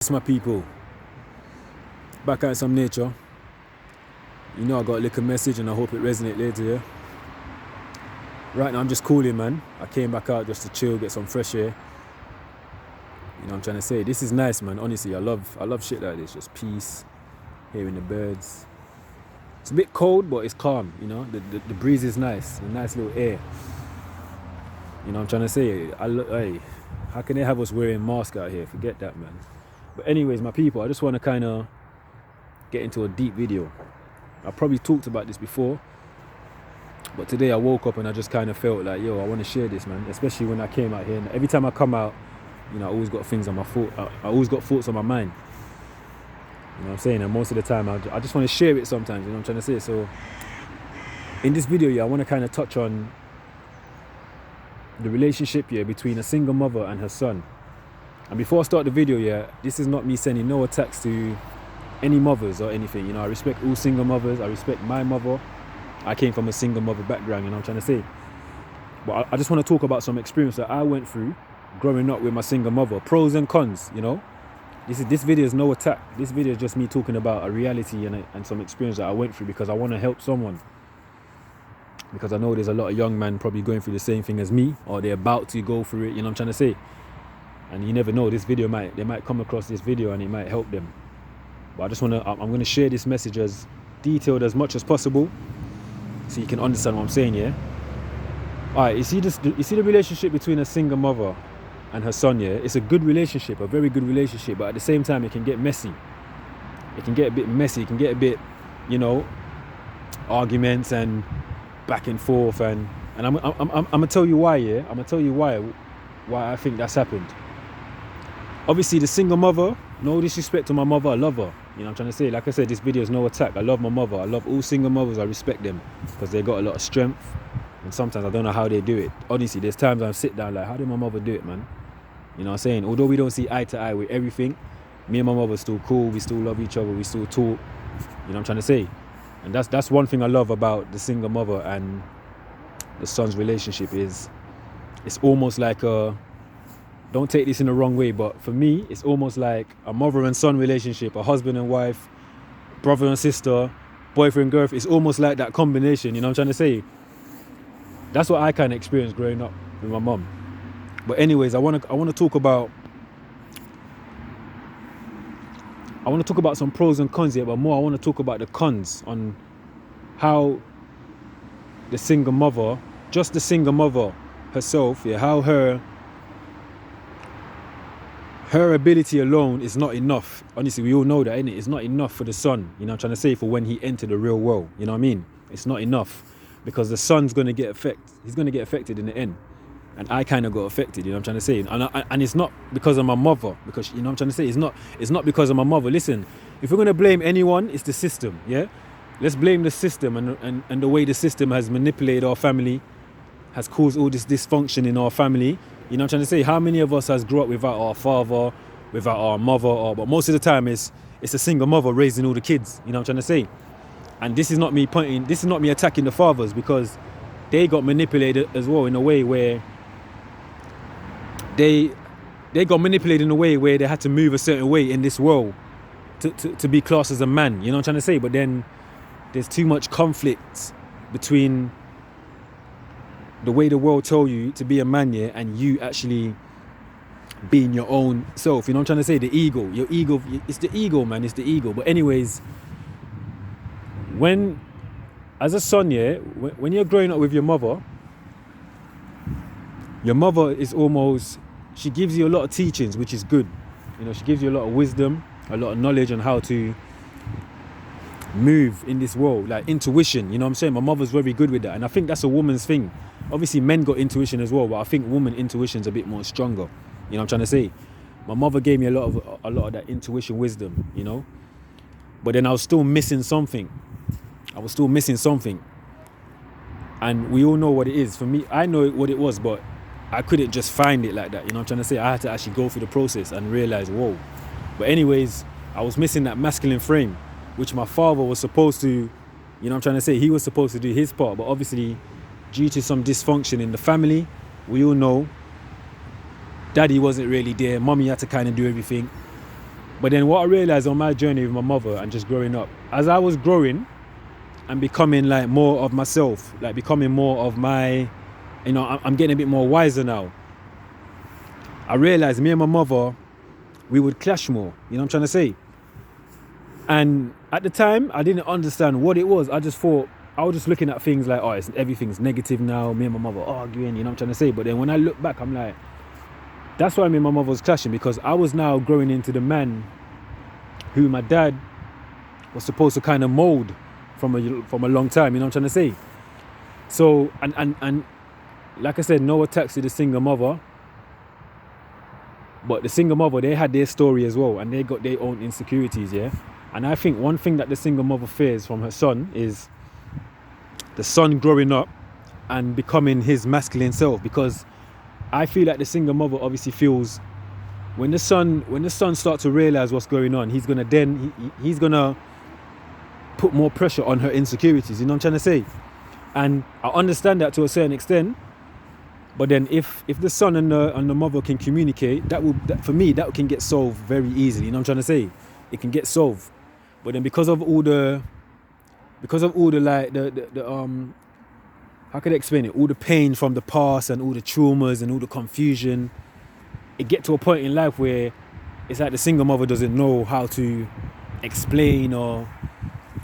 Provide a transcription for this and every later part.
It's my people. Back at some nature. You know I got a little message and I hope it resonates later, yeah? Right now I'm just cooling, man. I came back out just to chill, get some fresh air. You know what I'm trying to say? This is nice, man. Honestly, I love shit like this. Just peace, hearing the birds. It's a bit cold, but it's calm, you know? The breeze is nice, a nice little air. You know what I'm trying to say? Hey, how can they have us wearing masks out here? Forget that, man. But anyways, my people, I just want to kind of get into a deep video. I probably talked about this before, but today I woke up and I just kind of felt like, yo, I want to share this, man. Especially when I came out here. And every time I come out, you know, I always got things on my thought. I always got thoughts on my mind. You know what I'm saying? And most of the time, I just want to share it sometimes. You know what I'm trying to say? So in this video, yeah, I want to kind of touch on the relationship, yeah, between a single mother and her son. And before I start the video, yeah, this is not me sending no attacks to any mothers or anything. You know, I respect all single mothers. I respect my mother. I came from a single mother background, you know what I'm trying to say. But I just want to talk about some experience that I went through growing up with my single mother. Pros and cons, you know. This video is no attack. This video is just me talking about a reality and some experience that I went through because I want to help someone. Because I know there's a lot of young men probably going through the same thing as me, or they're about to go through it, you know what I'm trying to say. And you never know, this video they might come across this video and it might help them. But I'm going to share this message as detailed as much as possible so you can understand what I'm saying, yeah? Alright, you see the relationship between a single mother and her son, yeah? It's a good relationship, a very good relationship, but at the same time it can get messy. It can get a bit messy, it can get a bit, you know, arguments and back and forth, and I'm gonna tell you why, yeah? I'm gonna tell you why I think that's happened. Obviously, the single mother, no disrespect to my mother, I love her. You know what I'm trying to say? Like I said, this video is no attack. I love my mother. I love all single mothers. I respect them because they got a lot of strength. And sometimes I don't know how they do it. Honestly, there's times I sit down like, how did my mother do it, man? You know what I'm saying? Although we don't see eye to eye with everything, me and my mother are still cool. We still love each other. We still talk. You know what I'm trying to say? And that's one thing I love about the single mother and the son's relationship is it's almost like don't take this in the wrong way, but for me, it's almost like a mother and son relationship, a husband and wife, brother and sister, boyfriend, girlfriend. It's almost like that combination, you know what I'm trying to say? That's what I kind of experienced growing up with my mom. But anyways, I want to talk about some pros and cons here, but more I want to talk about the cons on how the single mother, just the single mother herself, yeah, how her ability alone is not enough. Honestly, we all know that, innit? It's not enough for the son, you know what I'm trying to say, for when he entered the real world, you know what I mean? It's not enough because the son's going to get affected. He's going to get affected in the end. And I kind of got affected, you know what I'm trying to say? And it's not because of my mother, because, you know what I'm trying to say? It's not because of my mother. Listen, if we're going to blame anyone, it's the system, yeah? Let's blame the system and the way the system has manipulated our family, has caused all this dysfunction in our family. You know what I'm trying to say? How many of us has grew up without our father, without our mother, but most of the time it's a single mother raising all the kids, you know what I'm trying to say? And this is not me attacking the fathers because they got manipulated as well in a way where they got manipulated in a way where they had to move a certain way in this world to be classed as a man, you know what I'm trying to say? But then there's too much conflict between the way the world told you to be a man, yeah, and you actually being your own self. You know what I'm trying to say? The ego. Your ego, it's the ego, man. It's the ego. But anyways, as a son, yeah, when you're growing up with your mother is almost, she gives you a lot of teachings, which is good. You know, she gives you a lot of wisdom, a lot of knowledge on how to move in this world, like intuition, you know what I'm saying? My mother's very good with that, and I think that's a woman's thing. Obviously men got intuition as well, but I think woman intuition's a bit more stronger, you know what I'm trying to say? My mother gave me a lot of that intuition wisdom, you know, but then I was still missing something. And we all know what it is. For me, I know what it was, but I couldn't just find it like that, you know what I'm trying to say? I had to actually go through the process and realize, whoa. But anyways, I was missing that masculine frame, which my father was supposed to, you know what I'm trying to say, he was supposed to do his part, but obviously due to some dysfunction in the family, we all know, daddy wasn't really there, mommy had to kind of do everything, But then what I realized on my journey with my mother and just growing up, as I was growing and becoming like more of myself, like becoming more of my, you know, I'm getting a bit more wiser now. I realized me and my mother, we would clash more, you know what I'm trying to say? And at the time, I didn't understand what it was. I just thought, I was just looking at things like, oh, everything's negative now, me and my mother arguing, you know what I'm trying to say? But then when I look back, I'm like, that's why me and my mother was clashing, because I was now growing into the man who my dad was supposed to kind of mold from a long time, you know what I'm trying to say? So, and like I said, no attacks to the single mother, but the single mother, they had their story as well, and they got their own insecurities, yeah? And I think one thing that the single mother fears from her son is the son growing up and becoming his masculine self, because I feel like the single mother obviously feels when the son starts to realize what's going on, he's gonna put more pressure on her insecurities, you know what I'm trying to say? And I understand that to a certain extent, but then if the son and the mother can communicate, for me that can get solved very easily, you know what I'm trying to say? It can get solved. But then because of all the like the how could I explain it? All the pain from the past and all the traumas and all the confusion, it get to a point in life where it's like the single mother doesn't know how to explain, or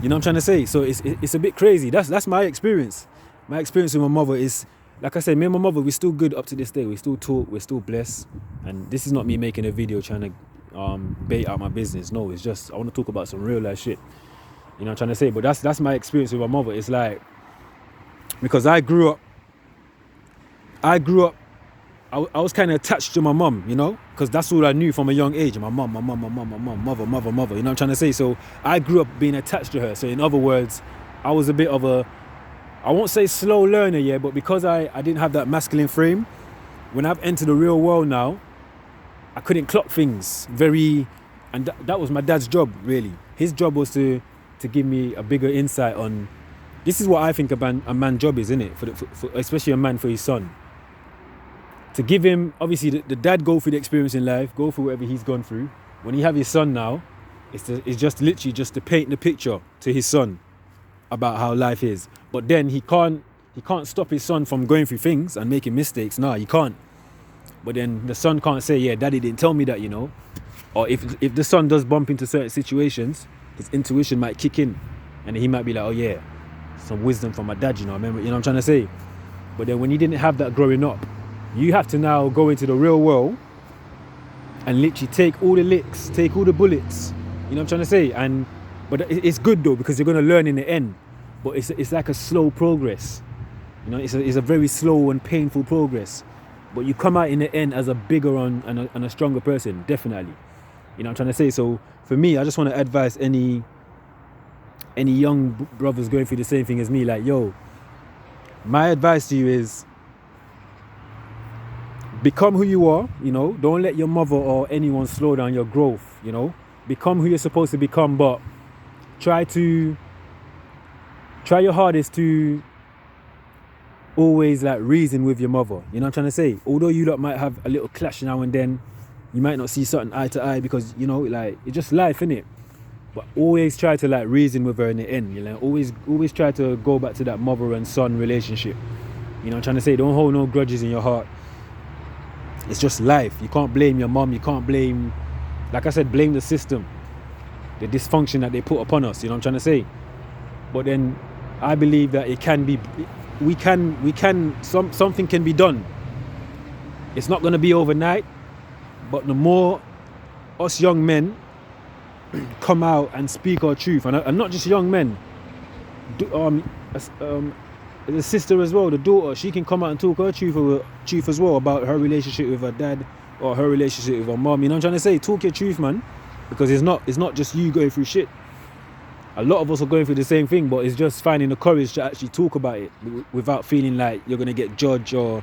you know what I'm trying to say. So it's a bit crazy. That's my experience. My experience with my mother is, like I said, me and my mother, we're still good up to this day. We still talk, we're still blessed. And this is not me making a video trying to bait out my business. No, it's just I want to talk about some real life shit. You know what I'm trying to say? But that's my experience with my mother. It's like, because I grew up, I was kind of attached to my mum, you know, because that's all I knew from a young age. My mum, mother, you know what I'm trying to say? So I grew up being attached to her. So in other words, I was a bit of a, I won't say slow learner, yeah, but because I didn't have that masculine frame, when I've entered the real world now, I couldn't clock things and that was my dad's job, really. His job was to give me a bigger insight on, this is what I think a man's job is, isn't it? For especially a man for his son. To give him, obviously the dad go through the experience in life, go through whatever he's gone through. When he have his son now, it's just literally just to paint the picture to his son about how life is. But then he can't stop his son from going through things and making mistakes. No, he can't. But then the son can't say, yeah, daddy didn't tell me that, you know. Or if the son does bump into certain situations, his intuition might kick in, and he might be like, oh yeah, some wisdom from my dad, you know. Remember, you know what I'm trying to say? But then when you didn't have that growing up, you have to now go into the real world and literally take all the licks, take all the bullets, you know what I'm trying to say? But it's good though, because you're going to learn in the end. But it's like a slow progress, you know. It's a very slow and painful progress. But you come out in the end as a bigger and a stronger person, definitely. You know what I'm trying to say? So for me, I just want to advise any young brothers going through the same thing as me, like, yo, my advice to you is become who you are, you know. Don't let your mother or anyone slow down your growth, you know. Become who you're supposed to become, but try your hardest to always like reason with your mother, you know what I'm trying to say? Although you lot might have a little clash now and then, you might not see something eye to eye, because, you know, like, it's just life, innit? But always try to like reason with her in the end, you know. Always try to go back to that mother and son relationship, you know what I'm trying to say? Don't hold no grudges in your heart. It's just life. You can't blame your mom, you can't blame, like I said, blame the system, the dysfunction that they put upon us, you know what I'm trying to say? But then I believe that it can be, something can be done. It's not going to be overnight, but the more us young men come out and speak our truth, and not just young men, the sister as well, the daughter, she can come out and talk her truth as well about her relationship with her dad or her relationship with her mom, you know what I'm trying to say? Talk your truth, man, because it's not just you going through shit. A lot of us are going through the same thing, but it's just finding the courage to actually talk about it without feeling like you're going to get judged or...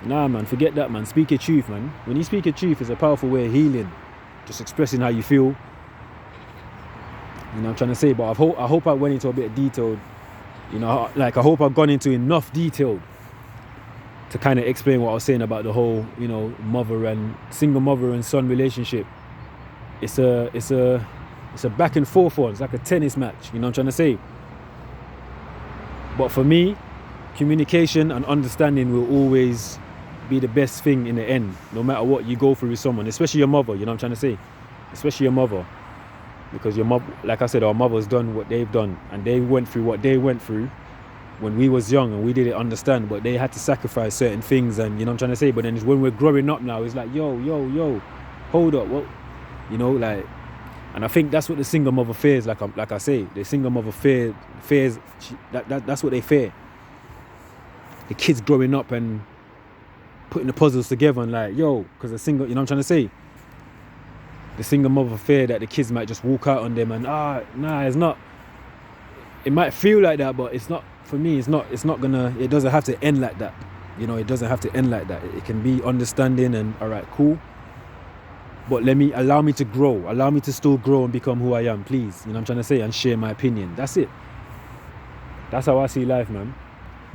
Nah, man, forget that, man. Speak your truth, man. When you speak your truth, it's a powerful way of healing. Just expressing how you feel. You know what I'm trying to say? But I hope I went into a bit of detail. You know, like, I hope I've gone into enough detail to kind of explain what I was saying about the whole, you know, single mother and son relationship. it's a back and forth one. It's like a tennis match. You know what I'm trying to say? But for me, communication and understanding will always be the best thing in the end, no matter what you go through with someone, especially your mother. You know what I'm trying to say? Especially your mother, because your mother, like I said, our mother's done what they've done, and they went through what they went through when we was young, and we didn't understand, but they had to sacrifice certain things. And you know what I'm trying to say? But then it's when we're growing up now, it's like, yo, hold up, what, you know, like. And I think that's what the single mother fears. Like I say, the single mother fears that's what they fear. The kids growing up and putting the puzzles together and like, yo, because the single, you know what I'm trying to say? The single mother fear that the kids might just walk out on them and nah, it's not. It might feel like that, but it's not. For me, it's not gonna. It doesn't have to end like that. You know, it doesn't have to end like that. It can be understanding and all right, cool. But allow me to grow. Allow me to still grow and become who I am, please. You know what I'm trying to say? And share my opinion. That's it. That's how I see life, man.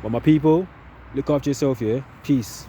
But my people, look after yourself, yeah? Peace.